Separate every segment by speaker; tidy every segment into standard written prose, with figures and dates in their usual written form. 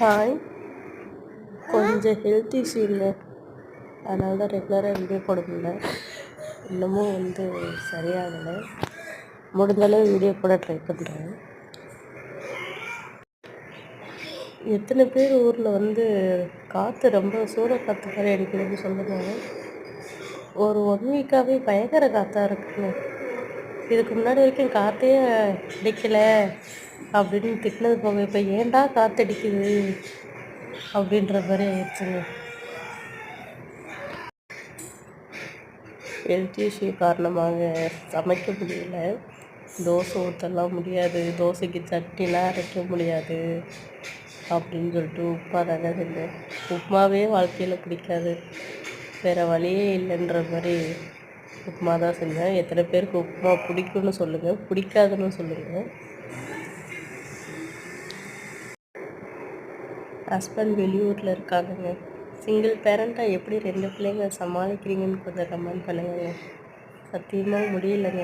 Speaker 1: Hi. கொஞ்சம் health இஷ்யூங்க. அதனால தான் ரெகுலராக வீடியோ போட முடியல. இன்னமும் சரியாகலை. முடிஞ்சளவு வீடியோ போட ட்ரை பண்ணுறேன். எத்தனை பேர் ஊரில் காற்று ரொம்ப சூறாக்காற்று மாதிரி அடிக்குதுன்னு சொல்லுங்கள். ஒரு 1 வீக்காகவே பயங்கர காற்றாக இருக்குங்க. இதுக்கு முன்னாடி வரைக்கும் காற்றே அடிக்கலை அப்படின்னு திட்டினது போக இப்போ ஏன்டா காற்றடிக்குது அப்படின்ற மாதிரி ஆயிடுச்சுங்க. ஹெல்த் இஷ்யூ காரணமாக சமைக்க முடியல. தோசை ஊற்றலாம் முடியாது, தோசைக்கு சட்னிலாம் அரைக்க முடியாது அப்படின்னு சொல்லிட்டு உப்புமா தாங்க செஞ்சேன். உப்புமாவே வாழ்க்கையில் பிடிக்காது, வேறு வழியே இல்லைன்ற மாதிரி உப்புமா தான் செஞ்சேன். எத்தனை பேருக்கு உப்புமா பிடிக்கும்னு சொல்லுங்கள், பிடிக்காதுன்னு சொல்லுங்கள். ஹஸ்பண்ட் வெளியூரில் இருக்காங்கங்க. சிங்கிள் பேரண்ட்டாக எப்படி 2 பிள்ளைங்க சமாளிக்கிறீங்கன்னு கொஞ்சம் கமெண்ட் பண்ணுங்க. சத்தியமாக முடியலைங்க.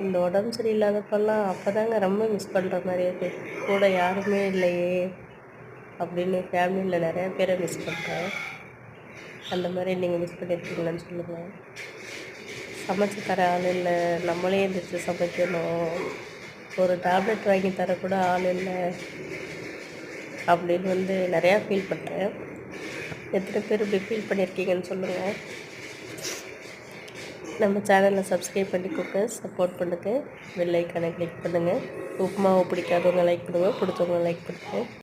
Speaker 1: இந்த உடம்பு சரியில்லாதப்பெல்லாம் அப்போ தாங்க ரொம்ப மிஸ் பண்ணுற மாதிரி இருக்குது. கூட யாருமே இல்லையே அப்படின்னு ஃபேமிலியில் நிறையா பேரை மிஸ் பண்ணுறேன். அந்த மாதிரி நீங்கள் மிஸ் பண்ணியிருக்கீங்களான்னு சொல்லுங்கள். சமைச்சு தர ஆள் இல்லை, நம்மளே எழுந்திரிச்சு சமைக்கணும். ஒரு டேப்லெட் வாங்கி தரக்கூட ஆள் இல்லை அப்படின்னு நிறையா ஃபீல் பண்ணுறேன். எத்தனை பேர் இப்படி ஃபீல் பண்ணியிருக்கீங்கன்னு சொல்லுங்கள். நம்ம சேனலை சப்ஸ்கிரைப் பண்ணிக்கோங்க, சப்போர்ட் பண்ணுங்கள், பெல் ஐக்கானை கிளிக் பண்ணுங்கள். உப்புமாவை பிடிக்காதவங்க லைக் பண்ணுங்கள், பிடிச்சவங்க லைக் பண்ணுங்கள்.